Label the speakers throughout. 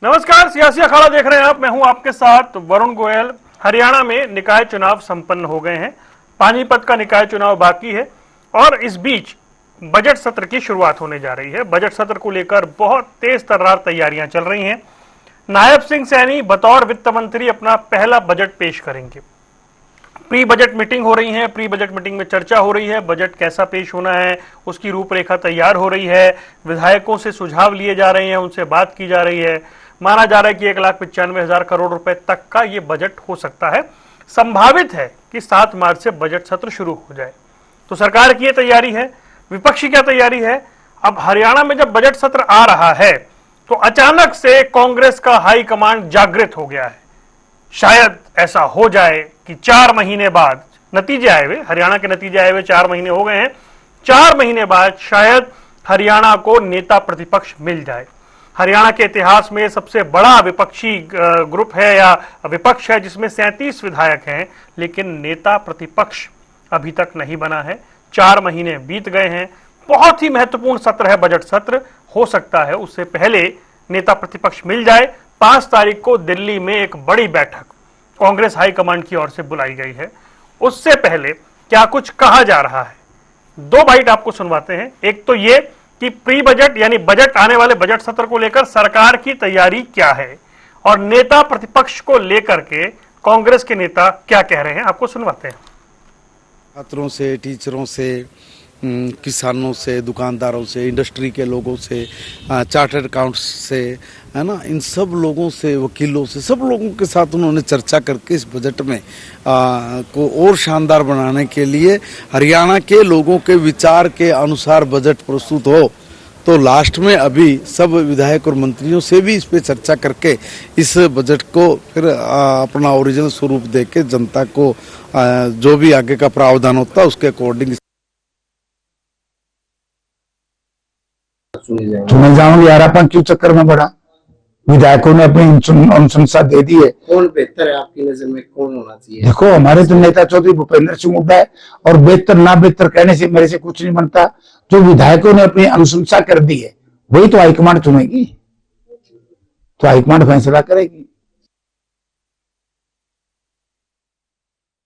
Speaker 1: नमस्कार, सियासी अखाड़ा देख रहे हैं आप। मैं हूं आपके साथ वरुण गोयल। हरियाणा में निकाय चुनाव संपन्न हो गए हैं। पानीपत का निकाय चुनाव बाकी है और इस बीच बजट सत्र की शुरुआत होने जा रही है। बजट सत्र को लेकर बहुत तेज तर्रार तैयारियां चल रही हैं। नायब सिंह सैनी बतौर वित्त मंत्री अपना पहला बजट पेश करेंगे। प्री बजट मीटिंग हो रही है। प्री बजट मीटिंग में चर्चा हो रही है, बजट कैसा पेश होना है, उसकी रूपरेखा तैयार हो रही है। विधायकों से सुझाव लिए जा रहे हैं, उनसे बात की जा रही है। माना जा रहा है कि 1,95,000 करोड़ रुपए तक का यह बजट हो सकता है। संभावित है कि 7 मार्च से बजट सत्र शुरू हो जाए। तो सरकार की यह तैयारी है, विपक्ष की क्या तैयारी है। अब हरियाणा में जब बजट सत्र आ रहा है तो अचानक से कांग्रेस का हाईकमांड जागृत हो गया है। शायद ऐसा हो जाए कि 4 महीने बाद नतीजे आए हुए, हरियाणा के नतीजे आए हुए 4 महीने हो गए हैं, 4 महीने बाद शायद हरियाणा को नेता प्रतिपक्ष मिल जाए। हरियाणा के इतिहास में सबसे बड़ा विपक्षी ग्रुप है या विपक्ष है जिसमें 37 विधायक हैं, लेकिन नेता प्रतिपक्ष अभी तक नहीं बना है। 4 महीने बीत गए हैं। बहुत ही महत्वपूर्ण सत्र है बजट सत्र। हो सकता है उससे पहले नेता प्रतिपक्ष मिल जाए। 5 तारीख को दिल्ली में एक बड़ी बैठक कांग्रेस हाईकमांड की ओर से बुलाई गई है। उससे पहले क्या कुछ कहा जा रहा है, 2 बाइट आपको सुनवाते हैं। एक तो ये कि प्री बजट यानी बजट आने वाले बजट सत्र को लेकर सरकार की तैयारी क्या है और नेता प्रतिपक्ष को लेकर के कांग्रेस के नेता क्या कह रहे हैं, आपको सुनवाते हैं।
Speaker 2: छात्रों से, टीचरों से, किसानों से, दुकानदारों से, इंडस्ट्री के लोगों से, चार्टर्ड अकाउंट्स से, है ना, इन सब लोगों से, वकीलों से, सब लोगों के साथ उन्होंने चर्चा करके इस बजट में को और शानदार बनाने के लिए हरियाणा के लोगों के विचार के अनुसार बजट प्रस्तुत हो। तो लास्ट में अभी सब विधायक और मंत्रियों से भी इस पे चर्चा करके इस बजट को फिर अपना ओरिजिनल स्वरूप देके जनता को जो भी आगे का प्रावधान होता है उसके अकॉर्डिंग
Speaker 3: चुने जाऊंगे। यार अपन क्यों चक्कर में पड़ा, विधायकों ने अपनी अनुशंसा दे दी है।
Speaker 4: कौन बेहतर है आपकी नजर में, कौन होना चाहिए?
Speaker 3: देखो, हमारे तो नेता चौधरी भूपेंद्र सिंह हुड्डा है और बेहतर ना बेहतर कहने से मेरे से कुछ नहीं बनता। जो विधायकों ने अपनी अनुशंसा कर दी है वही तो हाईकमांड चुनेगी, तो हाईकमांड फैसला करेगी।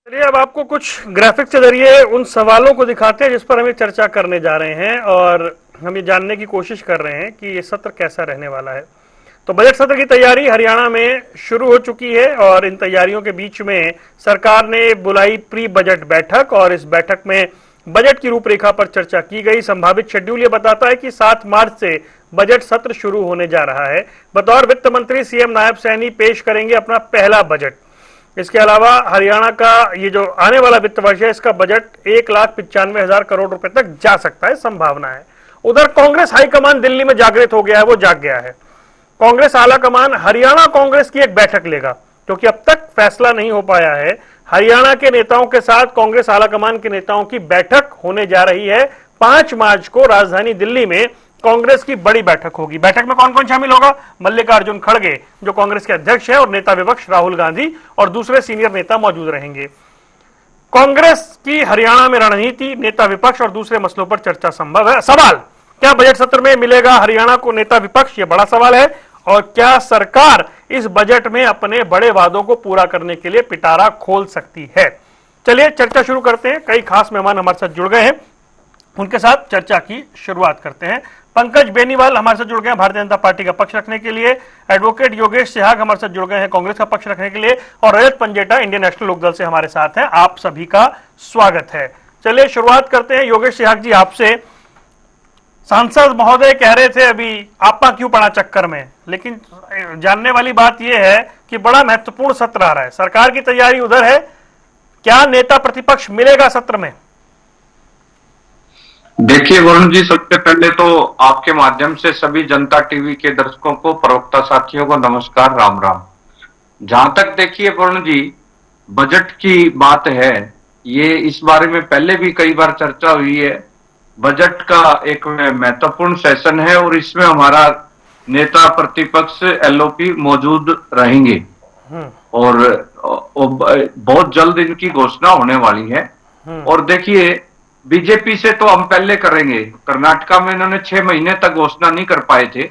Speaker 1: चलिए अब आपको कुछ ग्राफिक्स के जरिए उन सवालों को दिखाते हैं जिस पर हमें चर्चा करने जा रहे हैं और हम ये जानने की कोशिश कर रहे हैं कि ये सत्र कैसा रहने वाला है। तो बजट सत्र की तैयारी हरियाणा में शुरू हो चुकी है और इन तैयारियों के बीच में सरकार ने बुलाई प्री बजट बैठक और इस बैठक में बजट की रूपरेखा पर चर्चा की गई। संभावित शेड्यूल ये बताता है कि 7 मार्च से बजट सत्र शुरू होने जा रहा है। बतौर वित्त मंत्री सीएम नायब सैनी पेश करेंगे अपना पहला बजट। इसके अलावा हरियाणा का ये जो आने वाला वित्त वर्ष है इसका बजट 1,95,000 करोड़ रुपए तक जा सकता है, संभावना है। उधर कांग्रेस हाईकमान दिल्ली में जागृत हो गया है, वो जाग गया है। कांग्रेस आला कमान हरियाणा कांग्रेस की एक बैठक लेगा क्योंकि अब तक फैसला नहीं हो पाया है। हरियाणा के नेताओं के साथ कांग्रेस आला कमान के नेताओं की बैठक होने जा रही है। 5 मार्च को राजधानी दिल्ली में कांग्रेस की बड़ी बैठक होगी। बैठक में कौन कौन शामिल होगा? मल्लिकार्जुन खड़गे जो कांग्रेस के अध्यक्ष है और नेता विपक्ष राहुल गांधी और दूसरे सीनियर नेता मौजूद रहेंगे। कांग्रेस की हरियाणा में रणनीति, नेता विपक्ष और दूसरे मसलों पर चर्चा संभव है। सवाल, क्या बजट सत्र में मिलेगा हरियाणा को नेता विपक्ष? ये बड़ा सवाल है। और क्या सरकार इस बजट में अपने बड़े वादों को पूरा करने के लिए पिटारा खोल सकती है? चलिए चर्चा शुरू करते हैं। कई खास मेहमान हमारे साथ जुड़ गए हैं, उनके साथ चर्चा की शुरुआत करते हैं। पंकज बेनीवाल हमारे साथ जुड़ गए हैं भारतीय जनता पार्टी का पक्ष रखने के लिए। एडवोकेट योगेश सिहाग हमारे साथ जुड़ गए हैं कांग्रेस का पक्ष रखने के लिए और रजत पंजेटा इंडियन नेशनल लोकदल से हमारे साथ हैं। आप सभी का स्वागत है। चलिए शुरुआत करते हैं योगेश सिहाग जी आपसे। सांसद महोदय कह रहे थे अभी आपा क्यों पड़ा चक्कर में, लेकिन जानने वाली बात यह है कि बड़ा महत्वपूर्ण सत्र आ रहा है, सरकार की तैयारी उधर है। क्या नेता प्रतिपक्ष मिलेगा सत्र में?
Speaker 5: देखिए वरुण जी, सबसे पहले तो आपके माध्यम से सभी जनता टीवी के दर्शकों को, प्रवक्ता साथियों को नमस्कार, राम राम। जहां तक देखिए वरुण जी बजट की बात है, ये इस बारे में पहले भी कई बार चर्चा हुई है। बजट का एक महत्वपूर्ण सेशन है और इसमें हमारा नेता प्रतिपक्ष एलओपी मौजूद रहेंगे और बहुत जल्द इनकी घोषणा होने वाली है। और देखिए बीजेपी से तो हम पहले करेंगे, कर्नाटका में इन्होंने 6 महीने तक घोषणा नहीं कर पाए थे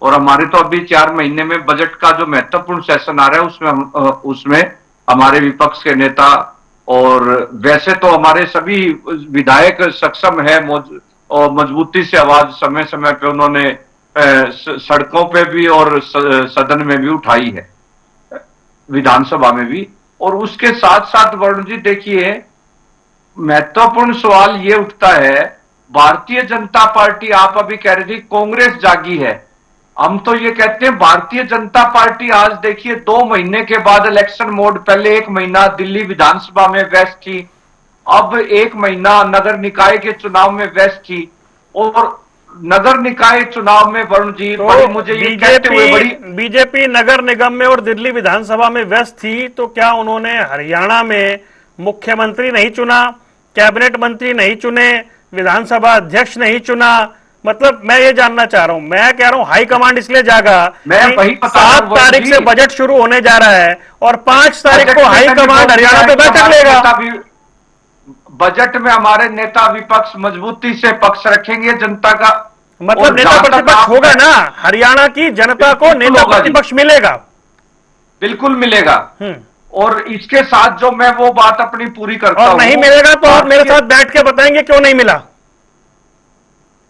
Speaker 5: और हमारे तो अभी 4 महीने में बजट का जो महत्वपूर्ण सेशन आ रहा है उसमें हमारे विपक्ष के नेता और वैसे तो हमारे सभी विधायक सक्षम है और मजबूती से आवाज समय समय पे उन्होंने सड़कों पे भी और सदन में भी उठाई है, विधानसभा में भी। और उसके साथ साथ वरुण जी देखिए, महत्वपूर्ण सवाल ये उठता है, भारतीय जनता पार्टी, आप अभी कह रही थी कांग्रेस जागी है, हम तो ये कहते हैं भारतीय जनता पार्टी आज देखिए 2 महीने के बाद इलेक्शन मोड, पहले 1 महीना दिल्ली विधानसभा में व्यस्त थी, अब 1 महीना नगर निकाय के चुनाव में व्यस्त थी। और नगर निकाय चुनाव में वरुण जी
Speaker 1: तो
Speaker 5: बड़ी मुझे ये कहते हुए
Speaker 1: बीजेपी नगर निगम में और दिल्ली विधानसभा में व्यस्त थी, तो क्या उन्होंने हरियाणा में मुख्यमंत्री नहीं चुना, कैबिनेट मंत्री नहीं चुने, विधानसभा अध्यक्ष नहीं चुना? मतलब मैं ये जानना चाह रहा हूं, मैं कह रहा हूं हाईकमांड इसलिए जागा,
Speaker 5: मैं वही
Speaker 1: 7 तारीख से बजट शुरू होने जा रहा है और 5 तारीख को हाईकमांड हरियाणा पे बैठक लेगा।
Speaker 5: बजट में हमारे नेता विपक्ष मजबूती से पक्ष रखेंगे जनता का,
Speaker 1: मतलब नेता प्रतिपक्ष होगा ना, हरियाणा की जनता को नेता प्रतिपक्ष मिलेगा,
Speaker 5: बिल्कुल मिलेगा। और इसके साथ जो मैं वो बात अपनी पूरी करता हूं,
Speaker 1: और नहीं मिलेगा तो आप मेरे साथ बैठ के बताएंगे क्यों नहीं मिला,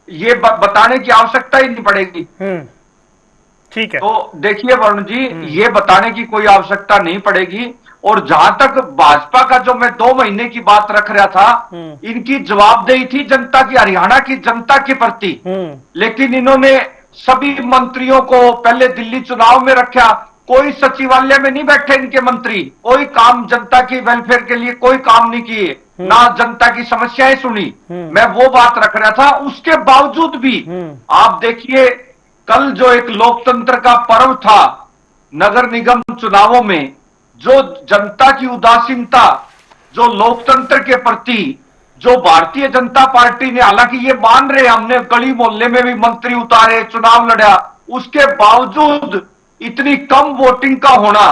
Speaker 5: ये बताने की आवश्यकता ही नहीं पड़ेगी।
Speaker 1: ठीक है।
Speaker 5: तो देखिए वरुण जी, ये बताने की कोई आवश्यकता नहीं पड़ेगी। और जहां तक भाजपा का जो मैं 2 महीने की बात रख रहा था, इनकी जवाबदेही थी जनता की, हरियाणा की जनता के प्रति, लेकिन इन्होंने सभी मंत्रियों को पहले दिल्ली चुनाव में रखा, कोई सचिवालय में नहीं बैठे इनके मंत्री, कोई काम जनता की वेलफेयर के लिए कोई काम नहीं किए, ना जनता की समस्याएं सुनी, मैं वो बात रख रहा था। उसके बावजूद भी आप देखिए, कल जो एक लोकतंत्र का पर्व था नगर निगम चुनावों में, जो जनता की उदासीनता, जो लोकतंत्र के प्रति, जो भारतीय जनता पार्टी ने, हालांकि ये मान रहे हमने गली मोहल्ले में भी मंत्री उतारे, चुनाव लड़ा, उसके बावजूद इतनी कम वोटिंग का होना,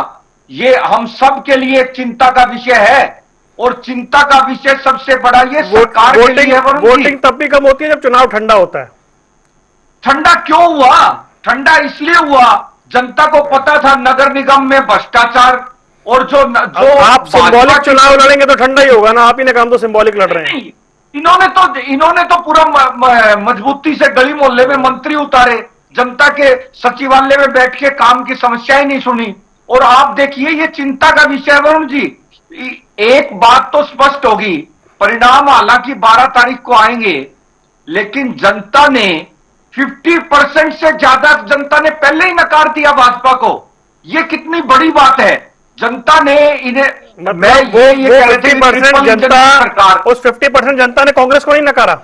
Speaker 5: ये हम सब के लिए एक चिंता का विषय है। और चिंता का विषय सबसे बड़ा ये सरकार के लिए है।
Speaker 1: वोटिंग तब भी कम होती है जब चुनाव ठंडा होता है।
Speaker 5: ठंडा क्यों हुआ? ठंडा इसलिए हुआ, जनता को पता था नगर निगम में भ्रष्टाचार, और जो
Speaker 1: आप सिंबॉलिक चुनाव लड़ेंगे तो ठंडा ही होगा ना, आप ही ने काम तो सिंबॉलिक लड़ रहे हैं।
Speaker 5: इन्होंने तो पूरा मजबूती से गली मोहल्ले में मंत्री उतारे, जनता के सचिवालय में बैठ के काम की समस्याएं नहीं सुनी। और आप देखिए, ये चिंता का विषय है वरुण जी। एक बात तो स्पष्ट होगी, परिणाम हालांकि 12 तारीख को आएंगे, लेकिन जनता ने 50% से ज्यादा जनता ने पहले ही नकार दिया भाजपा को। ये कितनी बड़ी बात है। जनता ने इन्हें, मैं ये कह रहे थे,
Speaker 1: 50% जनता, उस 50% जनता ने कांग्रेस को नहीं नकारा।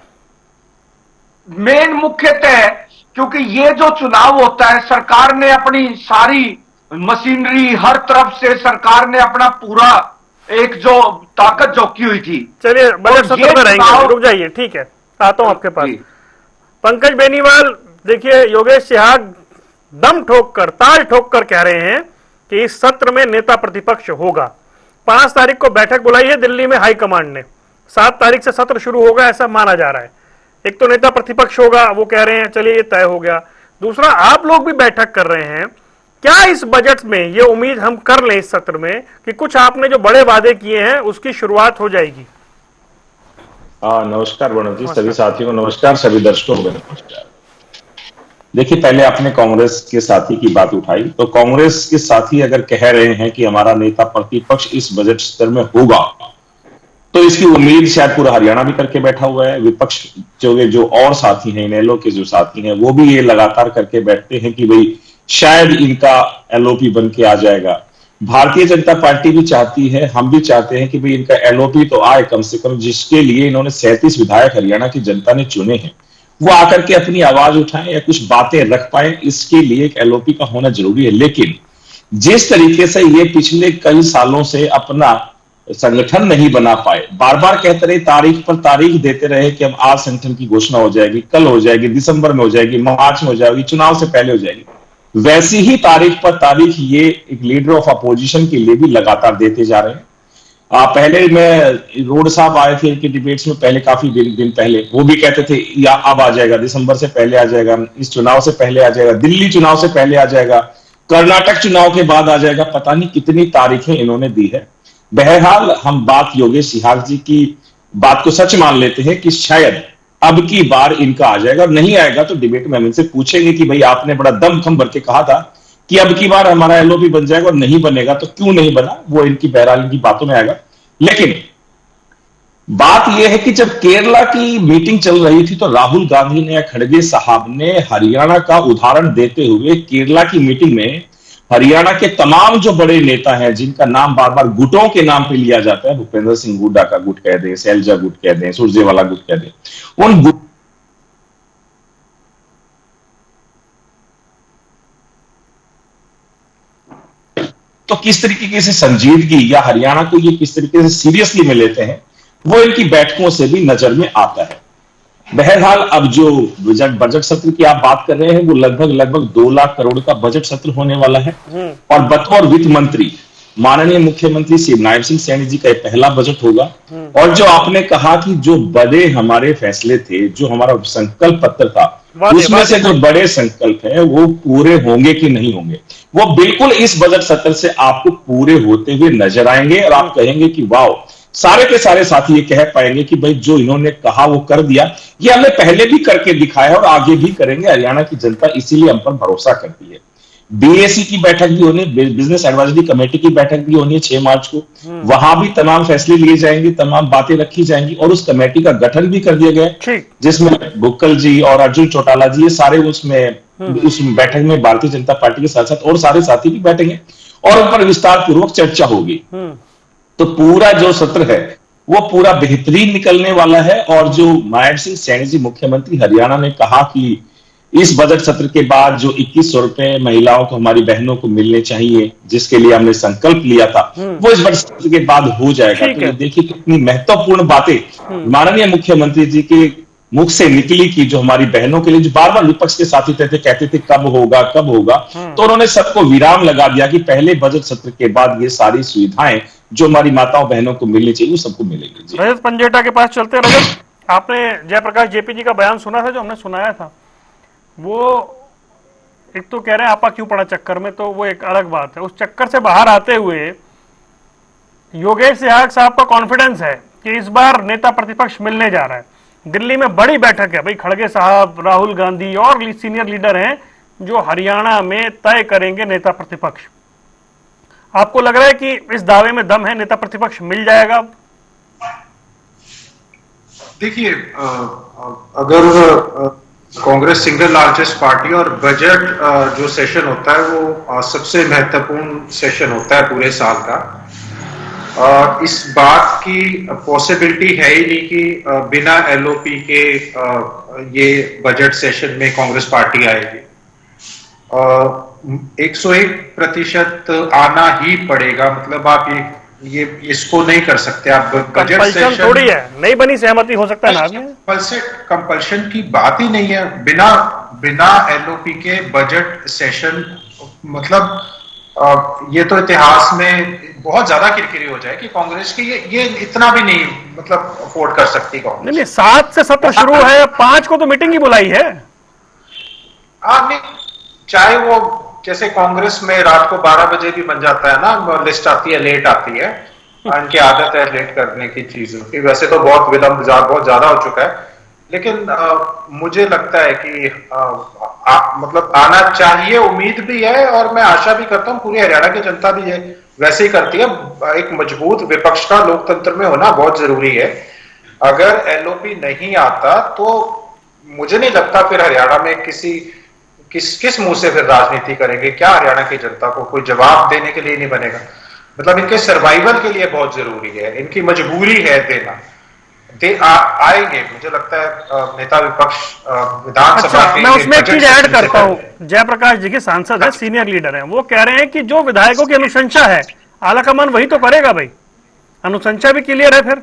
Speaker 5: मेन मुख्यतः क्योंकि ये जो चुनाव होता है, सरकार ने अपनी सारी मशीनरी, हर तरफ से सरकार ने अपना पूरा एक जो ताकत झोंकी हुई थी।
Speaker 1: चलिए बजट सत्र में रहेंगे, रुक जाइए, ठीक है, आता हूं आपके पास। पंकज बेनीवाल, देखिए योगेश सिहाग दम ठोक कर, ताल ठोक कर कह रहे हैं कि इस सत्र में नेता प्रतिपक्ष होगा। 5 तारीख को बैठक बुलाई है दिल्ली में हाईकमांड ने, 7 तारीख से सत्र शुरू होगा ऐसा माना जा रहा है। एक तो नेता प्रतिपक्ष होगा, वो कह रहे हैं, चलिए ये तय हो गया। दूसरा, आप लोग भी बैठक कर रहे हैं, क्या इस बजट में ये उम्मीद हम कर लें इस सत्र में कि कुछ आपने जो बड़े वादे किए हैं उसकी शुरुआत हो जाएगी?
Speaker 6: नमस्कार वरुण जी, सभी साथियों को नमस्कार, सभी दर्शकों को नमस्कार। देखिए, पहले आपने कांग्रेस के साथी की बात उठाई, तो कांग्रेस के साथी अगर कह रहे हैं कि हमारा नेता प्रतिपक्ष इस बजट सत्र में होगा, तो इसकी उम्मीद शायद पूरा हरियाणा भी करके बैठा हुआ है। विपक्ष जो और साथी हैं, इनेलो के जो साथी हैं, वो भी ये लगातार करके बैठते हैं कि भाई शायद इनका एलओपी बन के आ जाएगा। भारतीय जनता पार्टी भी चाहती है, हम भी चाहते हैं कि भाई इनका एलओपी तो आए कम से कम, जिसके लिए इन्होंने 37 विधायक हरियाणा की जनता ने चुने हैं, वो आकर के अपनी आवाज उठाएं या कुछ बातें रख पाए, इसके लिए एक एलओपी का होना जरूरी है। लेकिन जिस तरीके से ये पिछले कई सालों से अपना संगठन नहीं बना पाए, बार बार कहते रहे, तारीख पर तारीख देते रहे कि अब आज संगठन की घोषणा हो जाएगी, कल हो जाएगी, दिसंबर में हो जाएगी, मार्च में हो जाएगी, चुनाव से पहले हो जाएगी, वैसी ही तारीख पर तारीख ये एक लीडर ऑफ अपोजिशन के लिए भी लगातार देते जा रहे हैं। पहले मैं रोड साहब आए थे इनके डिबेट्स में पहले, काफी दिन पहले, वो भी कहते थे या अब आ जाएगा, दिसंबर से पहले आ जाएगा, इस चुनाव से पहले आ जाएगा, दिल्ली चुनाव से पहले आ जाएगा, कर्नाटक चुनाव के बाद आ जाएगा, पता नहीं कितनी तारीखें इन्होंने दी है। बहरहाल हम बात योगेश सिहाग जी की बात को सच मान लेते हैं कि शायद अब की बार इनका आ जाएगा, नहीं आएगा तो डिबेट में हम इनसे पूछेंगे कि भाई आपने बड़ा दम खम भर के कहा था कि अब की बार हमारा एलओपी बन जाएगा, और नहीं बनेगा तो क्यों नहीं बना, वो इनकी बहरहाल इनकी बातों में आएगा। लेकिन बात यह है कि जब केरला की मीटिंग चल रही थी तो राहुल गांधी ने, खड़गे साहब ने हरियाणा का उदाहरण देते हुए केरला की मीटिंग में हरियाणा के तमाम जो बड़े नेता हैं जिनका नाम बार बार गुटों के नाम पे लिया जाता है, भूपेंद्र सिंह हुड्डा का गुट कह दें, शैलजा गुट कह दें, सुरजेवाला गुट कह दें, उन गुट तो किस तरीके से संजीदगी या हरियाणा को ये किस तरीके से सीरियसली में लेते हैं, वो इनकी बैठकों से भी नजर में आता है। बहरहाल अब जो बजट सत्र की आप बात कर रहे हैं, वो लगभग 2 लाख करोड़ का बजट सत्र होने वाला है। और बतौर वित्त मंत्री माननीय मुख्यमंत्री शिवनारायण सिंह सैनी जी का पहला बजट होगा। और जो आपने कहा कि जो बड़े हमारे फैसले थे, जो हमारा संकल्प पत्र था, उसमें से जो बड़े संकल्प है वो पूरे होंगे कि नहीं होंगे, वो बिल्कुल इस बजट सत्र से आपको पूरे होते हुए नजर आएंगे। और आप कहेंगे कि वाह, सारे के सारे साथी ये कह पाएंगे कि भाई जो इन्होंने कहा वो कर दिया, ये हमने पहले भी करके दिखाया और आगे भी करेंगे। हरियाणा की जनता इसीलिए हम पर भरोसा करती है। बीएसी की बैठक भी होनी, बिजनेस एडवाइजरी कमेटी की बैठक भी होनी है 6 मार्च को। वहां भी तमाम फैसले लिए जाएंगे, तमाम बातें रखी जाएंगी, और उस कमेटी का गठन भी कर दिया गया है, जिसमें बुक्कल जी और अर्जुन चौटाला जी, ये सारे उसमें उस बैठक में भारतीय जनता पार्टी के साथ साथ और सारे साथी भी बैठेंगे और उन पर विस्तार पूर्वक चर्चा होगी। तो पूरा जो सत्र है वो पूरा बेहतरीन निकलने वाला है। और जो नायब सिंह सैनी जी मुख्यमंत्री हरियाणा ने कहा कि इस बजट सत्र के बाद जो 2100 रुपए महिलाओं को, हमारी बहनों को मिलने चाहिए, जिसके लिए हमने संकल्प लिया था, वो इस बजट सत्र के बाद हो जाएगा। तो ये देखिए कितनी महत्वपूर्ण बातें माननीय मुख्यमंत्री जी के मुख से निकली कि जो हमारी बहनों के लिए, जो बार बार विपक्ष के साथी कहते थे कब होगा कब होगा, तो उन्होंने सबको विराम लगा दिया कि पहले बजट सत्र के बाद ये सारी सुविधाएं जो हमारी माताओं बहनों को मिलनी चाहिए वो सबको मिलेगी।
Speaker 1: रजत पंजेटा के पास चलते। रजत, आपने जयप्रकाश जेपी जी का बयान सुना था जो हमने सुनाया था? वो एक तो कह रहे हैं आपा क्यों पड़ा चक्कर में, तो वो एक अलग बात है। उस चक्कर से बाहर आते हुए योगेश सिहाग साहब का कॉन्फिडेंस है कि इस बार नेता प्रतिपक्ष मिलने जा रहा है। दिल्ली में बड़ी बैठक है भाई, खड़गे साहब, राहुल गांधी और सीनियर लीडर हैं जो हरियाणा में तय करेंगे नेता प्रतिपक्ष। आपको लग रहा है कि इस दावे में दम है, नेता प्रतिपक्ष मिल जाएगा?
Speaker 7: देखिए, अगर कांग्रेस सिंगल लार्जेस्ट पार्टी और बजट जो सेशन होता है वो सबसे महत्वपूर्ण सेशन होता है पूरे साल का, इस बात की पॉसिबिलिटी है ही नहीं कि बिना एलओपी के ये बजट सेशन में कांग्रेस पार्टी आएगी। 101% आना ही पड़ेगा। मतलब आप ये इसको नहीं कर सकते। आप बजट सेशन
Speaker 1: थोड़ी है, नहीं बनी सहमति हो सकता है ना,
Speaker 7: कंपल्शन की बात ही नहीं है। बिना एलओपी के बजट सेशन, मतलब ये तो इतिहास में बहुत ज्यादा किरकिरी हो जाए कि कांग्रेस की ये इतना भी नहीं, मतलब अफोर्ड कर सकती कांग्रेस।
Speaker 1: नहीं, 7 से सत्र शुरू है, 5 को तो मीटिंग ही बुलाई है।
Speaker 7: नहीं, चाहे वो जैसे कांग्रेस में रात को 12 बजे भी बन जाता है ना, लिस्ट आती है, लेट आती है, उनकी आदत है लेट करने की चीजों की। वैसे तो बहुत विलंब बहुत ज्यादा हो चुका है, लेकिन मुझे लगता है कि मतलब आना चाहिए, उम्मीद भी है और मैं आशा भी करता हूं पूरी हरियाणा की जनता भी है वैसे ही करती है। एक मजबूत विपक्ष का लोकतंत्र में होना बहुत जरूरी है। अगर एलओपी नहीं आता तो मुझे नहीं लगता फिर हरियाणा में किस मुंह से फिर राजनीति करेंगे, क्या हरियाणा की जनता को कोई जवाब देने के लिए नहीं बनेगा। मतलब इनके सर्वाइवल के लिए बहुत जरूरी है, इनकी मजबूरी है देना। आएंगे, मुझे लगता है नेता विपक्ष विधानसभा के।
Speaker 1: मैं उसमें एक चीज ऐड करता हूँ, जयप्रकाश जी के सांसद है, सीनियर लीडर हैं, वो कह रहे हैं कि जो विधायकों की अनुशंसा है आलाकमान वही तो करेगा भाई, अनुशंसा भी क्लियर है फिर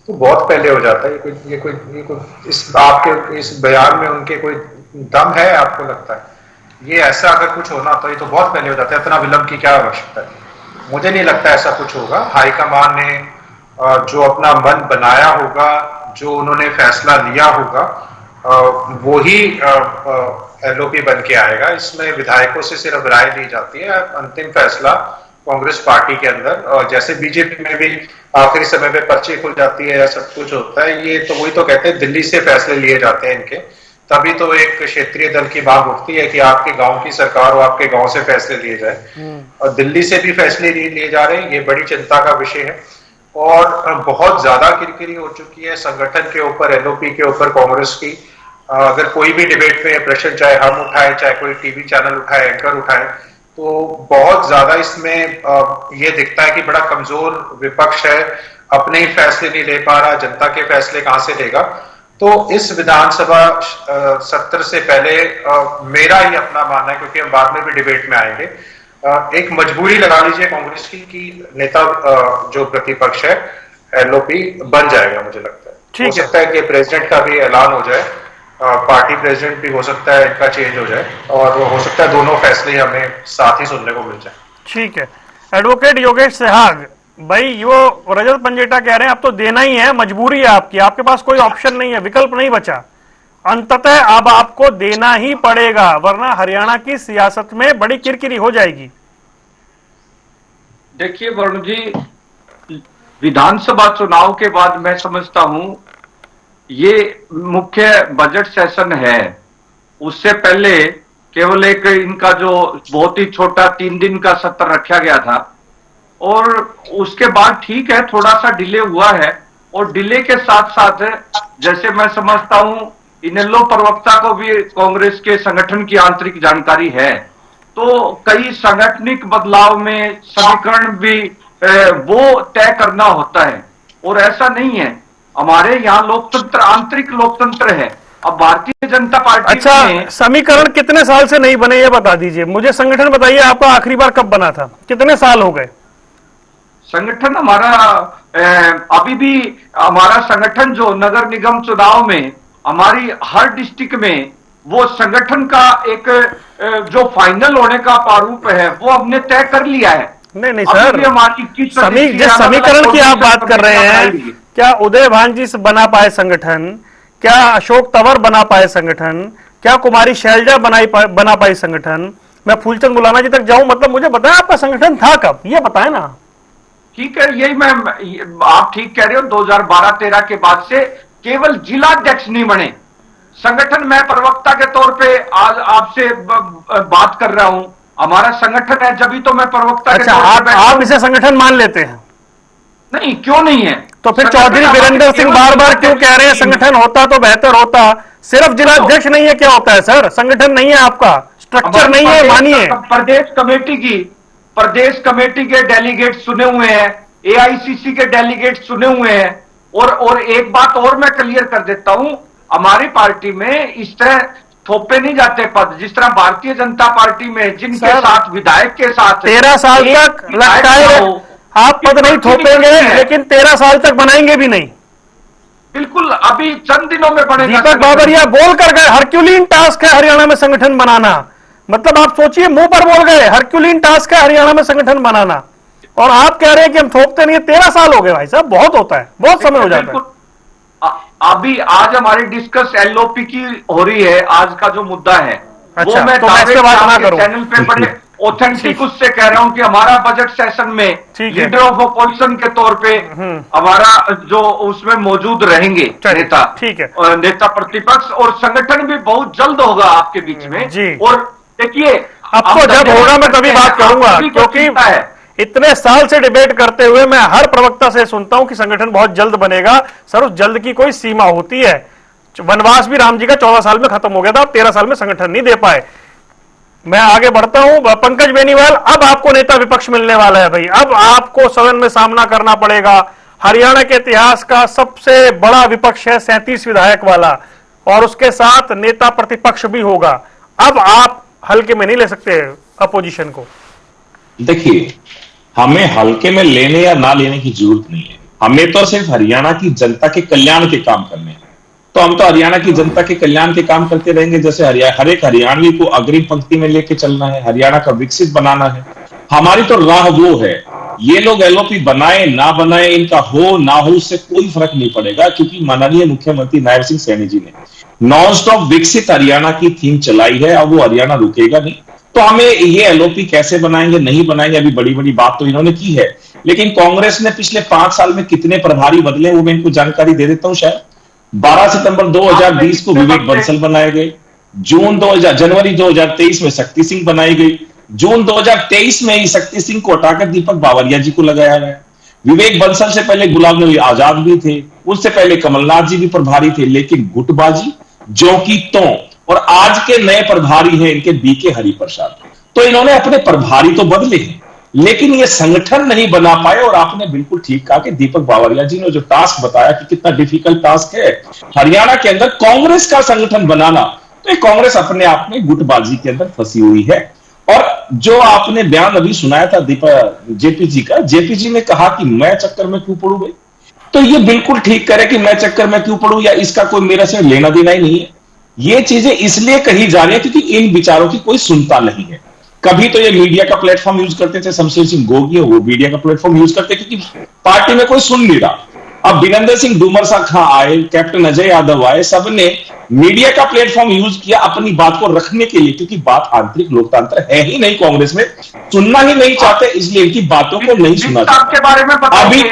Speaker 7: तो बहुत पहले हो जाता है। ये कोई इस आपके इस बयान में उनके कोई दम है आपको लगता है? ये ऐसा अगर कुछ होना तो ये तो बहुत पहले हो जाता है, इतना विलंब की क्या आवश्यकता है? मुझे नहीं लगता ऐसा कुछ होगा। हाईकमान ने जो अपना मन बनाया होगा, जो उन्होंने फैसला लिया होगा, वो ही एलओपी बन के आएगा। इसमें विधायकों से सिर्फ राय ली जाती है, अंतिम फैसला कांग्रेस पार्टी के अंदर। और जैसे बीजेपी में भी आखिरी समय पे पर्ची खुल जाती है या सब कुछ होता है, ये तो वही तो कहते हैं दिल्ली से फैसले लिए जाते हैं इनके, तभी तो एक क्षेत्रीय दल की मांग उठती है कि आपके गांव की सरकार हो, आपके गांव से फैसले लिए जाए। और दिल्ली से भी फैसले लिए जा रहे हैं, ये बड़ी चिंता का विषय है। और बहुत ज्यादा किरकिरी हो चुकी है संगठन के ऊपर, एलओपी के ऊपर कांग्रेस की। अगर कोई भी डिबेट में प्रश्न चाहे हम उठाए, चाहे कोई टीवी चैनल उठाए, एंकर उठाए, तो बहुत ज्यादा इसमें ये दिखता है कि बड़ा कमजोर विपक्ष है, अपने ही फैसले नहीं ले पा रहा, जनता के फैसले कहां से लेगा। तो इस विधानसभा सत्र से पहले मेरा ही अपना मानना है, क्योंकि हम बाद में भी डिबेट में आएंगे, एक मजबूरी लगा लीजिए कांग्रेस की कि नेता जो प्रतिपक्ष है एलओपी बन जाएगा। मुझे लगता है हो सकता है कि प्रेसिडेंट का भी ऐलान हो जाए, पार्टी प्रेसिडेंट भी हो सकता है इनका चेंज हो जाए, और हो सकता है दोनों फैसले हमें साथ ही सुनने को मिल जाए।
Speaker 1: ठीक है। एडवोकेट योगेश सेहाग भाई, यो रजत पंजेटा कह रहे हैं अब तो देना ही है, मजबूरी है आपकी, आपके पास कोई ऑप्शन नहीं है, विकल्प नहीं बचा, अंततः अब आपको देना ही पड़ेगा, वरना हरियाणा की सियासत में बड़ी किरकिरी हो जाएगी।
Speaker 5: देखिए वरुण जी, विधानसभा चुनाव के बाद मैं समझता हूं ये मुख्य बजट सेशन है, उससे पहले केवल एक इनका जो बहुत ही छोटा 3 दिन का सत्र रखा गया था, और उसके बाद ठीक है थोड़ा सा डिले हुआ है। और डिले के साथ साथ जैसे मैं समझता हूं इनेलो प्रवक्ता को भी कांग्रेस के संगठन की आंतरिक जानकारी है, तो कई सांगठनिक बदलाव में समीकरण भी वो तय करना होता है। और ऐसा नहीं है, हमारे यहाँ लोकतंत्र आंतरिक लोकतंत्र है। अब भारतीय जनता पार्टी
Speaker 1: अच्छा, समीकरण कितने साल से नहीं बने ये बता दीजिए मुझे। संगठन बताइए आपका आखिरी बार कब बना था, कितने साल हो गए?
Speaker 5: संगठन हमारा अभी भी हमारा संगठन जो नगर निगम चुनाव में हमारी हर डिस्ट्रिक्ट में वो संगठन का एक जो फाइनल होने का प्रारूप है वो हमने तय कर लिया है।
Speaker 1: नहीं सर, जिस समीकरण की आप बात कर रहे हैं, क्या उदय भांजी से बना पाए संगठन, क्या अशोक तंवर बना पाए संगठन, क्या कुमारी शैलजा बना पाई संगठन, मैं फूलचंद मुलाना जी तक जाऊं? मतलब मुझे बताएं आपका संगठन था कब, ये बताएं ना।
Speaker 5: ठीक है, यही मैं आप ठीक कह रहे हो, 2012-13 के बाद से केवल जिला अध्यक्ष नहीं बने संगठन। मैं प्रवक्ता के तौर पे आज आपसे बात कर रहा हूं, हमारा संगठन है, जब भी तो मैं प्रवक्ता के तौर पे।
Speaker 1: आप इसे संगठन मान लेते हैं?
Speaker 5: नहीं, क्यों नहीं है?
Speaker 1: तो फिर चौधरी वीरेंद्र सिंह बार बार क्यों कह रहे हैं संगठन होता तो बेहतर होता? सिर्फ जिला अध्यक्ष नहीं है, क्या होता है सर? संगठन नहीं है आपका, स्ट्रक्चर नहीं है, मानिए।
Speaker 5: प्रदेश कमेटी के डेलीगेट चुने हुए हैं, एआईसीसी के डेलीगेट चुने हुए हैं। और एक बात और मैं क्लियर कर देता हूं, हमारी पार्टी में इस तरह थोपे नहीं जाते पद, जिस तरह भारतीय जनता पार्टी में जिनके साथ विधायक के साथ
Speaker 1: 13 साल तक लगता है आप पद नहीं थोपेंगे, लेकिन 13 साल तक बनाएंगे भी नहीं।
Speaker 5: बिल्कुल, अभी चंद दिनों में बनेगा।
Speaker 1: दीपक बाबरिया बोल कर गए हरक्यूलिन टास्क है हरियाणा में संगठन बनाना। मतलब आप सोचिए, मुंह पर बोल गए हरक्यूलिन टास्क है हरियाणा में संगठन बनाना, और आप कह रहे हैं कि हम थोपते नहीं। 13 साल हो गए भाई साहब, बहुत होता है, बहुत समय हो जाता है।
Speaker 5: अभी आज हमारी डिस्कस एलओपी की हो रही है, आज का जो मुद्दा है।
Speaker 1: अच्छा,
Speaker 5: वो मैं
Speaker 1: तो इसके बाद ना करूं।
Speaker 5: चैनल पे बड़े ऑथेंटिक उससे कह रहा हूं कि हमारा बजट सेशन में लीडर ऑफ अपोजिशन के तौर पे हमारा जो उसमें मौजूद रहेंगे नेता,
Speaker 1: ठीक है,
Speaker 5: नेता प्रतिपक्ष, और संगठन भी बहुत जल्द होगा आपके बीच में जी। और देखिए,
Speaker 1: अब तो जब होगा मैं तभी बात करूंगा, क्योंकि इतने साल से डिबेट करते हुए मैं हर प्रवक्ता से सुनता हूं कि संगठन बहुत जल्द बनेगा। सर, उस जल्द की कोई सीमा होती है? वनवास भी राम जी का 14 साल में खत्म हो गया था, 13 साल में संगठन नहीं दे पाए। मैं आगे बढ़ता हूं। पंकज बेनीवाल, अब आपको नेता विपक्ष मिलने वाला है भाई, अब आपको सदन में सामना करना पड़ेगा। हरियाणा के इतिहास का सबसे बड़ा विपक्ष है, 37 विधायक वाला, और उसके साथ नेता प्रतिपक्ष भी होगा। अब आप हल्के में नहीं ले सकते अपोजिशन को।
Speaker 6: देखिए, हमें हल्के में लेने या ना लेने की जरूरत नहीं है, हमें तो सिर्फ हरियाणा की जनता के कल्याण के काम करने हैं। तो हम तो हरियाणा की जनता के कल्याण के काम करते रहेंगे, जैसे हर एक हरियाणवी को अग्रिम पंक्ति में लेके चलना है, हरियाणा का विकसित बनाना है। हमारी तो राह वो है, ये लोग एलओपी बनाए ना बनाए, इनका हो ना हो उससे कोई फर्क नहीं पड़ेगा, क्योंकि माननीय मुख्यमंत्री नायब सिंह सैनी जी ने नॉन स्टॉप विकसित हरियाणा की थीम चलाई है, अब वो हरियाणा रुकेगा नहीं। तो हमें ये एलओपी कैसे बनाएंगे नहीं बनाएंगे, अभी बड़ी बड़ी बात तो इन्होंने की है, लेकिन कांग्रेस ने पिछले 5 साल में कितने प्रभारी बदले वो मैं इनको जानकारी दे देता हूं। शायद 12 सितंबर 2020 को विवेक बंसल बनाए गए, जनवरी 2023 में शक्ति सिंह बनाई गई, जून 2023 में ही शक्ति सिंह को हटाकर दीपक बावरिया जी को लगाया गया। विवेक बंसल से पहले गुलाम नबी आजाद भी थे, उससे पहले कमलनाथ जी भी प्रभारी थे, लेकिन गुटबाजी जो की तो, और आज के नए प्रभारी हैं इनके बीके हरिप्रसाद। तो इन्होंने अपने प्रभारी तो बदले हैं, लेकिन ये संगठन नहीं बना पाए। और आपने बिल्कुल ठीक कहा कि दीपक बावरिया जी ने जो टास्क बताया कि कितना डिफिकल्ट टास्क है हरियाणा के अंदर कांग्रेस का संगठन बनाना, तो ये कांग्रेस अपने आप में गुटबाजी के अंदर फंसी हुई है। और जो आपने बयान अभी सुनाया था दीपक जेपी जी का, जेपी जी ने कहा कि मैं चक्कर में क्यों पड़ू भाई, तो ये बिल्कुल ठीक करे कि मैं चक्कर में क्यों पड़ू, या इसका कोई मेरे से लेना देना ही नहीं है। ये चीजें इसलिए कही जा रही है क्योंकि इन विचारों की कोई सुनता नहीं है। कभी तो ये मीडिया का प्लेटफॉर्म यूज करते थे, शमशेर सिंह गोगी वो मीडिया का प्लेटफॉर्म यूज करते क्योंकि पार्टी में कोई सुन नहीं रहा। अब वीरेंद्र सिंह डूमरसा खां आए, कैप्टन अजय यादव आए, सबने मीडिया का प्लेटफॉर्म यूज किया अपनी बात को रखने के लिए, क्योंकि बात आंतरिक लोकतंत्र है ही नहीं, कांग्रेस में सुनना ही नहीं चाहते, इसलिए इनकी बातों को नहीं सुना
Speaker 5: आपके बारे में
Speaker 6: अभी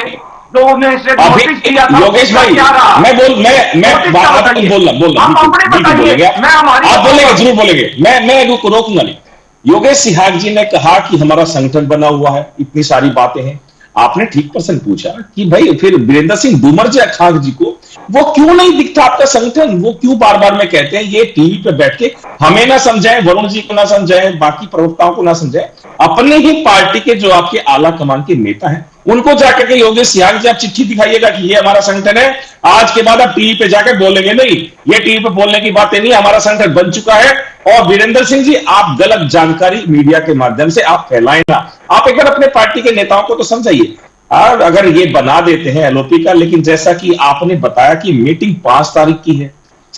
Speaker 6: योगेश भाई मैं बात बोलना आप बोलेंगे, जरूर बोलेंगे, मैं रोकूंगा नहीं। योगेश सिहाग जी ने कहा कि हमारा संगठन बना हुआ है, इतनी सारी बातें हैं। आपने ठीक प्रश्न पूछा कि भाई फिर वीरेंद्र सिंह डूमरजा खाग जी को वो क्यों नहीं दिखता आपका संगठन, वो क्यों बार बार में कहते हैं ये टीवी पे बैठ के हमें ना समझाएं, वरुण जी को ना समझाएं, बाकी प्रवक्ताओं को ना समझाएं, अपने ही पार्टी के जो आपके आला कमान के नेता हैं उनको जाकर के योगेश सिहाग जी आप चिट्ठी दिखाइएगा कि ये हमारा संगठन है, आज के बाद आप टीवी पे जाकर बोलेंगे नहीं, ये टीवी पे बोलने की बातें नहीं, हमारा संगठन बन चुका है। और वीरेंद्र सिंह जी आप गलत जानकारी मीडिया के माध्यम से आप फैलाएं ना, आप एक बार अपने पार्टी के नेताओं को तो समझाइए। अगर ये बना देते हैं एलओपी का, लेकिन जैसा कि आपने बताया कि मीटिंग 5 तारीख की है,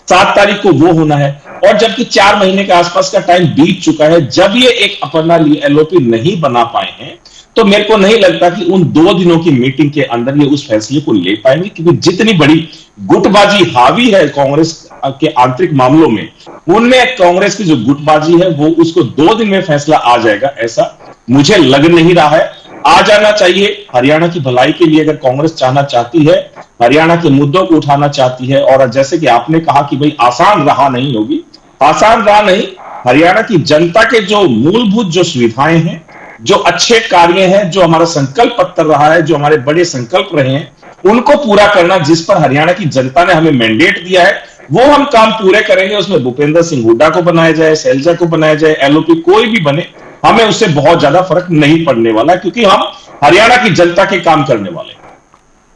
Speaker 6: 7 तारीख को वो होना है, और जबकि 4 महीने के आसपास का टाइम बीत चुका है, जब ये एक अपना एलओपी नहीं बना पाए हैं, तो मेरे को नहीं लगता कि उन 2 दिनों की मीटिंग के अंदर ये उस फैसले को ले पाएंगे, क्योंकि जितनी बड़ी गुटबाजी हावी है कांग्रेस के आंतरिक मामलों में, उनमें कांग्रेस की जो गुटबाजी है वो उसको 2 दिन में फैसला आ जाएगा, ऐसा मुझे लग नहीं रहा है। आ जाना चाहिए हरियाणा की भलाई के लिए, अगर कांग्रेस चाहना चाहती है, हरियाणा के मुद्दों को उठाना चाहती है। और जैसे कि आपने कहा कि भाई आसान राह नहीं होगी, आसान राह नहीं, हरियाणा की जनता के जो मूलभूत जो सुविधाएं हैं, जो अच्छे कार्य हैं, जो हमारा संकल्प पत्र रहा है, जो हमारे बड़े संकल्प रहे हैं, उनको पूरा करना, जिस पर हरियाणा की जनता ने हमें मैंडेट दिया है, वो हम काम पूरे करेंगे। उसमें भूपेंद्र सिंह हुड्डा को बनाया जाए, शैलजा को बनाया जाए, एलओपी कोई भी बने, हमें उससे बहुत ज्यादा फर्क नहीं पड़ने वाला, क्योंकि हम हरियाणा की जनता के काम करने वाले हैं।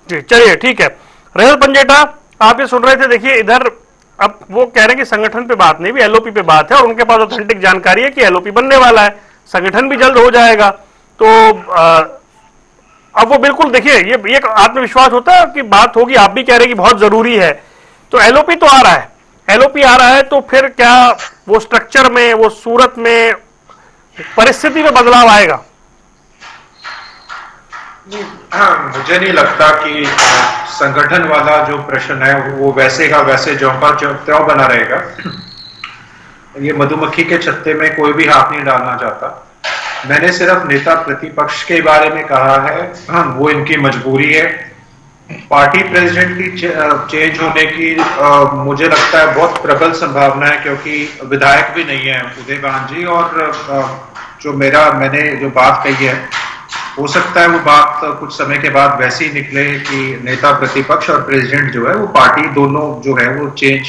Speaker 1: जी चलिए ठीक है। रेहल पंजेटा आप ये सुन रहे थे, देखिए इधर अब वो कह रहे हैं कि संगठन पे बात नहीं, भी एलओपी पे बात है, और उनके पास ऑथेंटिक जानकारी है कि एलओपी बनने वाला है, संगठन भी जल्द हो जाएगा। तो अब वो बिल्कुल देखिए ये आत्मविश्वास होता है कि बात होगी, आप भी कह रहे हैं कि बहुत जरूरी है, तो एलओपी तो आ रहा है, एलओपी आ रहा है, तो फिर क्या वो स्ट्रक्चर में, वो सूरत में, परिस्थिति में बदलाव आएगा?
Speaker 7: मुझे नहीं लगता कि संगठन वाला जो प्रश्न है वो वैसे का वैसे ज्यों का त्यों बना रहेगा। ये मधुमक्खी के छत्ते में कोई भी हाथ नहीं डालना चाहता। मैंने सिर्फ नेता प्रतिपक्ष के बारे में कहा है, वो इनकी मजबूरी है। पार्टी प्रेसिडेंट की चेंज होने की मुझे लगता है बहुत प्रबल संभावना है, क्योंकि विधायक भी नहीं है उदयकांत जी, और जो मैंने जो बात कही है, हो सकता है वो बात कुछ समय के बाद वैसी निकले कि नेता प्रतिपक्ष और प्रेसिडेंट जो है वो पार्टी दोनों जो है वो चेंज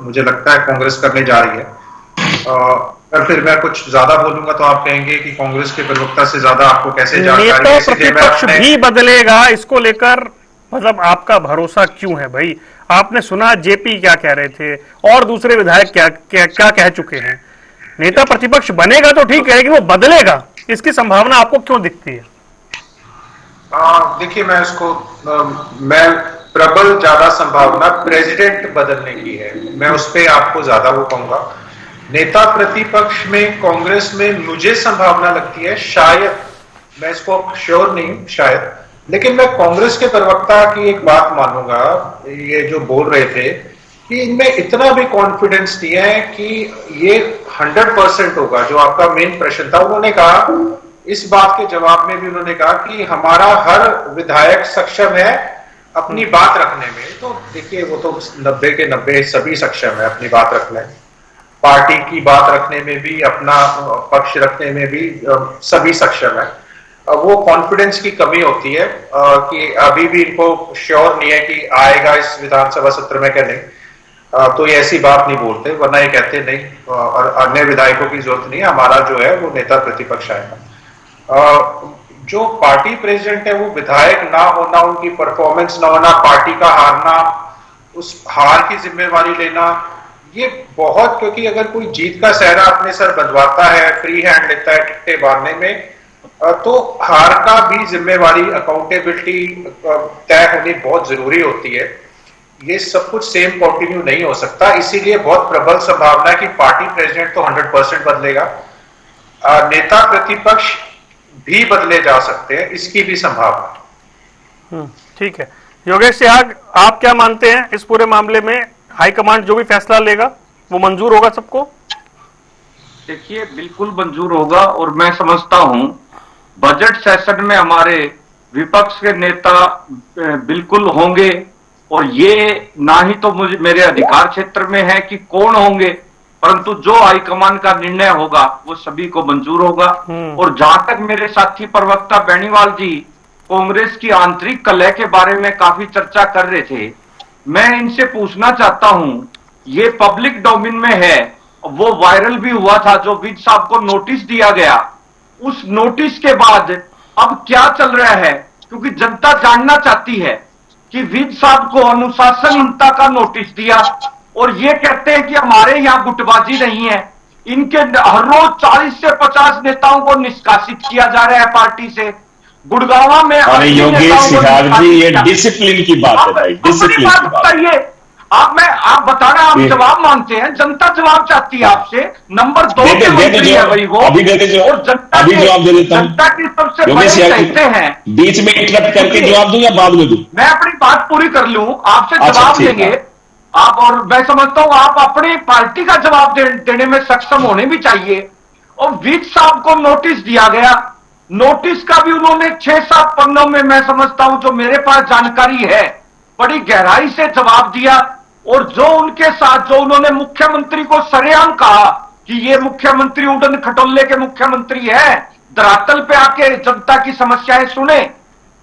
Speaker 7: मुझे लगता है कांग्रेस करने जा रही है। और फिर मैं कुछ ज्यादा बोलूंगा तो आप कहेंगे कि कांग्रेस के प्रवक्ता से ज्यादा आपको कैसे जानकारी है।
Speaker 1: नेता प्रतिपक्ष भी बदलेगा, इसको लेकर मतलब आपका भरोसा क्यों है भाई? आपने सुना जेपी क्या कह रहे थे और दूसरे विधायक क्या कह चुके हैं। नेता प्रतिपक्ष बनेगा तो ठीक है, लेकिन वो बदलेगा, इसकी संभावना आपको क्यों दिखती है?
Speaker 7: देखिए मैं प्रबल ज्यादा संभावना प्रेसिडेंट बदलने की है, मैं उस पर आपको ज्यादा वो कहूंगा। नेता प्रतिपक्ष में कांग्रेस में मुझे संभावना लगती है शायद मैं इसको श्योर नहीं हूं शायद, लेकिन मैं कांग्रेस के प्रवक्ता की एक बात मानूंगा, ये जो बोल रहे थे कि इनमें इतना भी कॉन्फिडेंस नहीं है कि ये 100% होगा। जो आपका मेन प्रश्न था, उन्होंने कहा, इस बात के जवाब में भी उन्होंने कहा कि हमारा हर विधायक सक्षम है अपनी बात रखने में। तो देखिए, वो तो 90 के 90 सभी सक्षम है अपनी बात रखने में, पार्टी की बात रखने में भी, अपना पक्ष रखने में भी सभी सक्षम है। वो कॉन्फिडेंस की कमी होती है कि अभी भी इनको श्योर नहीं है कि आएगा इस विधानसभा सत्र में क्या नहीं, तो ये ऐसी बात नहीं बोलते, वरना ये कहते नहीं और अन्य विधायकों की जरूरत नहीं, हमारा जो है वो नेता प्रतिपक्ष आएगा। जो पार्टी प्रेसिडेंट है वो विधायक ना होना, उनकी परफॉर्मेंस ना होना, पार्टी का हारना, उस हार की जिम्मेवारी लेना, ये बहुत, क्योंकि अगर कोई जीत का सहरा अपने सर बंधवाता है, फ्री हैंड लेता है टिकटे बांधने में, तो हार का भी जिम्मेवारी, अकाउंटेबिलिटी तय होनी बहुत जरूरी होती है। ये सब कुछ सेम कंटिन्यू नहीं हो सकता, इसीलिए बहुत प्रबल संभावना है कि पार्टी प्रेसिडेंट तो 100% बदलेगा, नेता प्रतिपक्ष भी बदले जा सकते हैं, इसकी भी संभावना।
Speaker 1: ठीक है। योगेश सिहाग, आप क्या मानते हैं इस पूरे मामले में? हाईकमांड जो भी फैसला लेगा वो मंजूर होगा सबको?
Speaker 5: देखिए, बिल्कुल मंजूर होगा, और मैं समझता हूं बजट सेशन में हमारे विपक्ष के नेता बिल्कुल होंगे, और ये ना ही तो मुझे मेरे अधिकार क्षेत्र में है कि कौन होंगे, परंतु जो हाईकमान का निर्णय होगा वो सभी को मंजूर होगा। और जहां तक मेरे साथी प्रवक्ता बेनीवाल जी कांग्रेस की आंतरिक कलह के बारे में काफी चर्चा कर रहे थे, मैं इनसे पूछना चाहता हूं, ये पब्लिक डोमेन में है, वो वायरल भी हुआ था, जो विज साहब को नोटिस दिया गया, उस नोटिस के बाद अब क्या चल रहा है? क्योंकि जनता जानना चाहती है कि विज साहब को अनुशासनहीनता का नोटिस दिया, और ये कहते हैं कि हमारे यहां गुटबाजी नहीं है, इनके हर रोज 40 से 50 नेताओं को निष्कासित किया जा रहा है पार्टी से। गुड़गांव में
Speaker 6: अरे योगेश सिहाग जी, ये डिसिप्लिन की बात है भाई, डिसिप्लिन की बात है।
Speaker 7: आप बता रहे हैं, आप जवाब मांगते हैं, जनता जवाब चाहती है आपसे। नंबर 2 के मंत्री है भाई वो,
Speaker 6: अभी देते जवाब, अभी जवाब दे देता हूं।
Speaker 7: जनता की सबसे बड़े कहते हैं,
Speaker 6: बीच में इंटरप्ट करके जवाब दूं या बाद में दूं?
Speaker 7: मैं अपनी बात पूरी कर लूं, आपसे जवाब देंगे आप, और मैं समझता हूं आप अपनी पार्टी का जवाब देने में सक्षम होने भी चाहिए। और विज साहब को नोटिस दिया गया, नोटिस का भी उन्होंने 6-7 पन्नों में, मैं समझता हूं जो मेरे पास जानकारी है, बड़ी गहराई से जवाब दिया। और जो उनके साथ, जो उन्होंने मुख्यमंत्री को सरेआम कहा कि ये मुख्यमंत्री उड़न खटोले के मुख्यमंत्री है, धरातल पे आके जनता की समस्याएं सुने,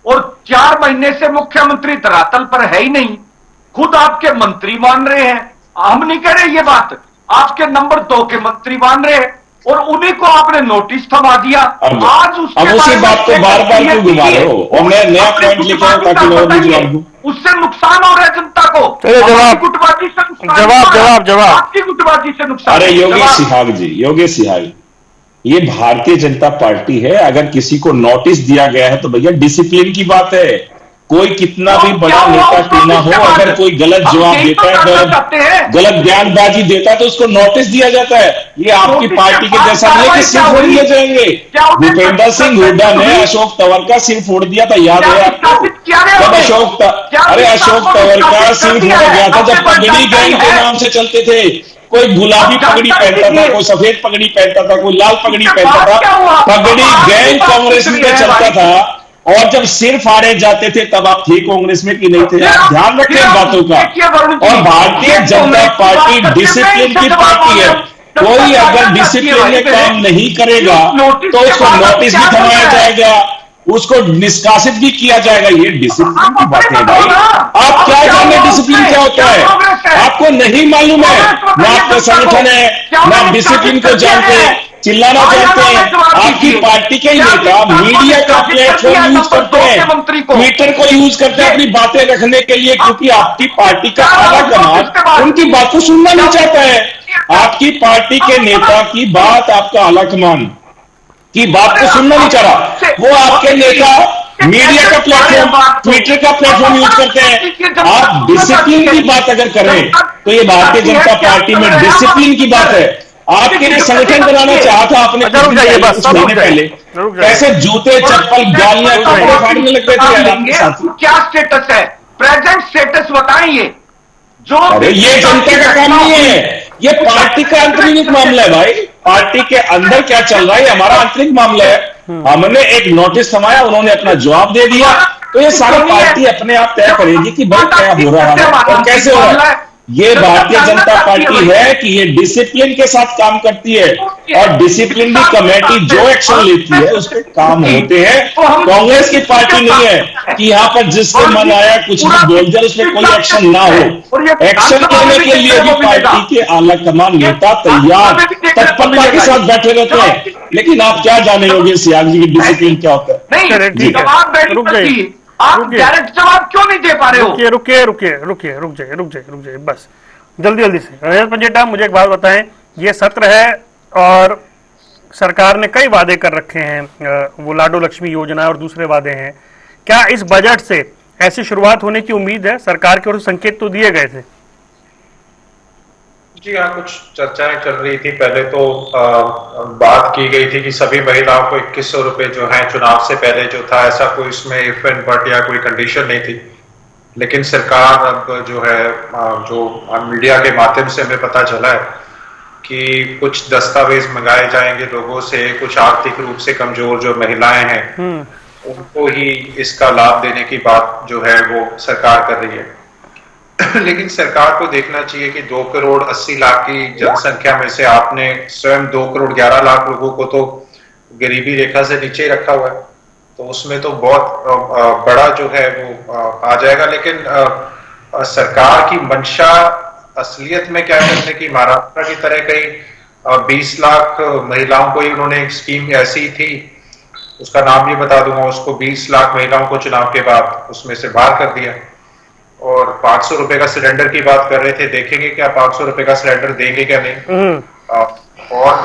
Speaker 7: और 4 महीने से मुख्यमंत्री धरातल पर है ही नहीं, खुद आपके मंत्री मान रहे हैं, हम नहीं कह रहे ये बात, आपके नंबर 2 के मंत्री मान रहे हैं, और उन्हीं को आपने नोटिस थमा दिया। आज
Speaker 6: उसी बात को बार बार क्यों घुमा रहे हो? और मैं नया पॉइंट लेकर आऊं ताकि मैं भी जवाब दूं।
Speaker 7: उससे नुकसान हो रहा है जनता को, गुटबाजी से
Speaker 1: जवाब
Speaker 7: आपकी गुटबाजी से नुकसान।
Speaker 6: अरे योगेश सिहाग जी, योगेश सिहाग, ये भारतीय जनता पार्टी है, अगर किसी को नोटिस दिया गया है तो भैया डिसिप्लिन की बात है। कोई कितना भी बड़ा नेता क्यों ना हो, अगर कोई गलत जवाब देता है, गलत बयानबाजी देता है, तो उसको नोटिस दिया जाता है। ये आपकी पार्टी के जैसा नहीं है कि सिर फोड़ दिए जाएंगे। भूपेंद्र सिंह हुड्डा ने अशोक तंवर का सिर फोड़ दिया था, याद है आपको? जब अशोक तंवर का सिर फोड़ा गया था, जब पगड़ी गैंग के नाम से चलते थे, कोई गुलाबी पगड़ी पहनता था, कोई सफेद पगड़ी पहनता था, कोई लाल पगड़ी पहनता था, पगड़ी गैंग कांग्रेस में चलता था। और जब सिर फाड़े जाते थे तब आप थे कांग्रेस में कि नहीं थे? ध्यान रखें इन बातों का। और भारतीय जनता पार्टी डिसिप्लिन की पार्टी है, कोई अगर डिसिप्लिन में काम नहीं करेगा तो उसको नोटिस भी थमाया जाएगा, उसको निष्कासित भी किया जाएगा। ये डिसिप्लिन की बात है भाई। आप क्या जाने डिसिप्लिन क्या होता है? आपको नहीं मालूम है, ना आपका संगठन है, ना डिसिप्लिन को जानते हैं, चिल्लाना चाहते हैं। आपकी पार्टी के ही नेता मीडिया का प्लेटफॉर्म यूज करते हैं, ट्विटर को यूज करते हैं अपनी बातें रखने के लिए, क्योंकि आपकी पार्टी का आला कमान उनकी बात को सुनना नहीं चाहता है। आपकी पार्टी के नेता की बात, आपका आला कमान की बात को सुनना नहीं चाह रहा। वो आपके नेता मीडिया का प्लेटफॉर्म, ट्विटर का प्लेटफॉर्म यूज करते हैं। आप डिसिप्लिन की बात अगर करें तो ये भारतीय जनता पार्टी में डिसिप्लिन की बात है। आपके लिए संगठन बनाना चाहा था आपने
Speaker 1: रुक जाइए बस,
Speaker 6: कुछ महीने पहले, कैसे जूते चप्पल गालियां कपड़े फाड़ने लग गए थे आपके साथी।
Speaker 5: क्या स्टेटस है, प्रेजेंट स्टेटस बताइए। जो
Speaker 6: अरे ये जनता का काम नहीं है, ये पार्टी का आंतरिक मामला है भाई। पार्टी के अंदर क्या चल रहा है हमारा आंतरिक मामला है। हमने एक नोटिस समाया, उन्होंने अपना जवाब दे दिया, तो ये सारी पार्टी अपने आप तय करेगी कि भाई क्या हो रहा है और कैसे हो रहा है। ये भारतीय जनता पार्टी है कि ये डिसिप्लिन के साथ काम करती है, और डिसिप्लिन की कमेटी जो एक्शन लेती है उस पर काम होते हैं। कांग्रेस की पार्टी नहीं है कि यहाँ पर जिसको मन आया कुछ भी बोल जाए, उस पर कोई एक्शन ना हो। एक्शन लेने के लिए भी पार्टी के आला कमान नेता तैयार तत्परता के साथ बैठे रहते हैं। लेकिन आप क्या जाने होंगे सियाग जी की डिसिप्लिन क्या होता है।
Speaker 1: ठीक है, रुक जाइए,
Speaker 5: आप डायरेक्ट जवाब क्यों नहीं दे पा रहे हो?
Speaker 1: रुक जाइए बस, जल्दी से। रजत पंजेटा, मुझे एक बात बताएं, ये सत्र है और सरकार ने कई वादे कर रखे हैं, वो लाडो लक्ष्मी योजना और दूसरे वादे हैं। क्या इस बजट से ऐसी शुरुआत होने की उम्मीद है? सरकार की ओर से संकेत तो दिए गए थे।
Speaker 7: जी हाँ, कुछ चर्चाएं चल रही थी। पहले तो बात की गई थी कि सभी महिलाओं को 2100 रुपए जो है, चुनाव से पहले जो था, ऐसा कोई इसमें इफ एंड बट या कोई कंडीशन नहीं थी। लेकिन सरकार अब जो है, जो मीडिया के माध्यम से हमें पता चला है कि कुछ दस्तावेज मंगाए जाएंगे लोगों से, कुछ आर्थिक रूप से कमजोर जो महिलाएं हैं उनको ही इसका लाभ देने की बात जो है वो सरकार कर रही है। लेकिन सरकार को देखना चाहिए कि 2 करोड़ 80 लाख की जनसंख्या में से आपने स्वयं 2 करोड़ 11 लाख लोगों को तो गरीबी रेखा से नीचे रखा हुआ है, तो उसमें तो बहुत बड़ा जो है वो आ जाएगा। लेकिन सरकार की मंशा असलियत में क्या करने की, महाराष्ट्र की तरह कहीं 20 लाख महिलाओं को ही उन्होंने एक स्कीम ऐसी थी, उसका नाम भी बता दूंगा, उसको 20 लाख महिलाओं को चुनाव के बाद उसमें से बाहर कर दिया। और 500 रुपए का सिलेंडर की बात कर रहे थे, देखेंगे क्या 500 रुपए का सिलेंडर देंगे क्या नहीं। और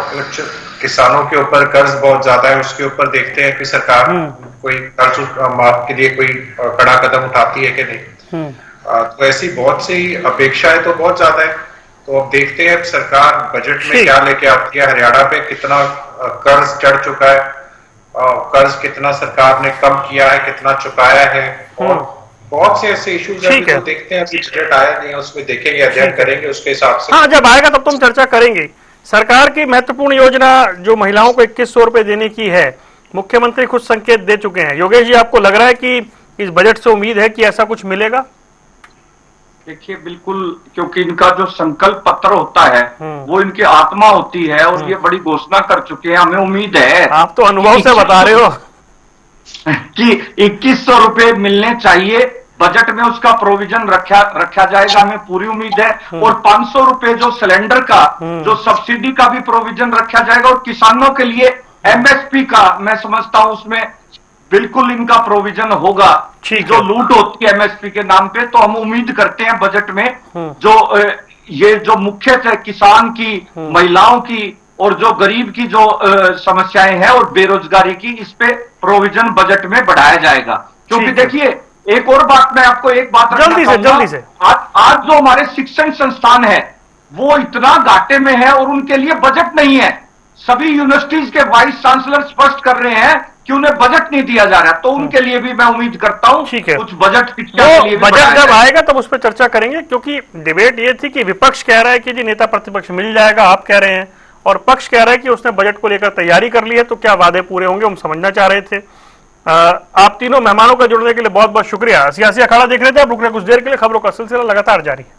Speaker 7: किसानों के ऊपर कर्ज बहुत ज्यादा है, उसके ऊपर देखते हैं कि सरकार कोई कर्ज माफ के लिए कोई कड़ा कदम उठाती है कि नहीं। तो ऐसी बहुत सी अपेक्षाएं तो बहुत ज्यादा है। तो अब देखते हैं सरकार बजट में क्या लेके आती है। हरियाणा पे कितना कर्ज चढ़ चुका है, कर्ज कितना सरकार ने कम किया है, कितना चुकाया है, और बहुत से ऐसे इश्यूज हैं जो देखते हैं। अभी बजट आया नहीं है, उसमें देखेंगे, अध्ययन करेंगे उसके हिसाब से।
Speaker 1: हाँ, जब आएगा तब तुम चर्चा करेंगे। सरकार की महत्वपूर्ण योजना जो महिलाओं को 2100 रुपए देने की है, मुख्यमंत्री खुद संकेत दे चुके हैं। योगेश जी, आपको लग रहा है कि इस बजट से उम्मीद है कि ऐसा कुछ मिलेगा?
Speaker 5: देखिए, बिल्कुल, क्योंकि इनका जो संकल्प पत्र होता है वो इनकी आत्मा होती है, और ये बड़ी घोषणा कर चुके हैं। हमें उम्मीद है,
Speaker 1: आप तो अनुभव से बता रहे हो
Speaker 5: कि 2100 रुपए मिलने चाहिए। बजट में उसका प्रोविजन रखा जाएगा, हमें पूरी उम्मीद है। और 500 रुपए जो सिलेंडर का, जो सब्सिडी का भी प्रोविजन रखा जाएगा। और किसानों के लिए एमएसपी का, मैं समझता हूं उसमें बिल्कुल इनका प्रोविजन होगा। जो लूट होती है एमएसपी के नाम पे, तो हम उम्मीद करते हैं बजट में जो ये जो मुख्य किसान की, महिलाओं की और जो गरीब की जो समस्याएं हैं और बेरोजगारी की, इस पे प्रोविजन बजट में बढ़ाया जाएगा। क्योंकि देखिए, एक और बात मैं आपको एक बात
Speaker 1: जल्दी से
Speaker 5: आज जो हमारे शिक्षण संस्थान है वो इतना घाटे में है और उनके लिए बजट नहीं है। सभी यूनिवर्सिटीज के वाइस चांसलर स्पष्ट कर रहे हैं कि उन्हें बजट नहीं दिया जा रहा, तो उनके लिए भी मैं उम्मीद करता हूं कुछ बजट शिक्षा के लिए भी
Speaker 1: बजट जब आएगा तब उस पर चर्चा करेंगे। क्योंकि डिबेट ये थी कि विपक्ष कह रहा है कि जी नेता प्रतिपक्ष मिल जाएगा, आप कह रहे हैं, और पक्ष कह रहा है कि उसने बजट को लेकर तैयारी कर ली है, तो क्या वादे पूरे होंगे, हम समझना चाह रहे थे। आप तीनों मेहमानों का जुड़ने के लिए बहुत बहुत शुक्रिया। सियासी अखाड़ा देख रहे थे, अब रुक रहे कुछ देर के लिए। खबरों का सिलसिला लगातार जारी है।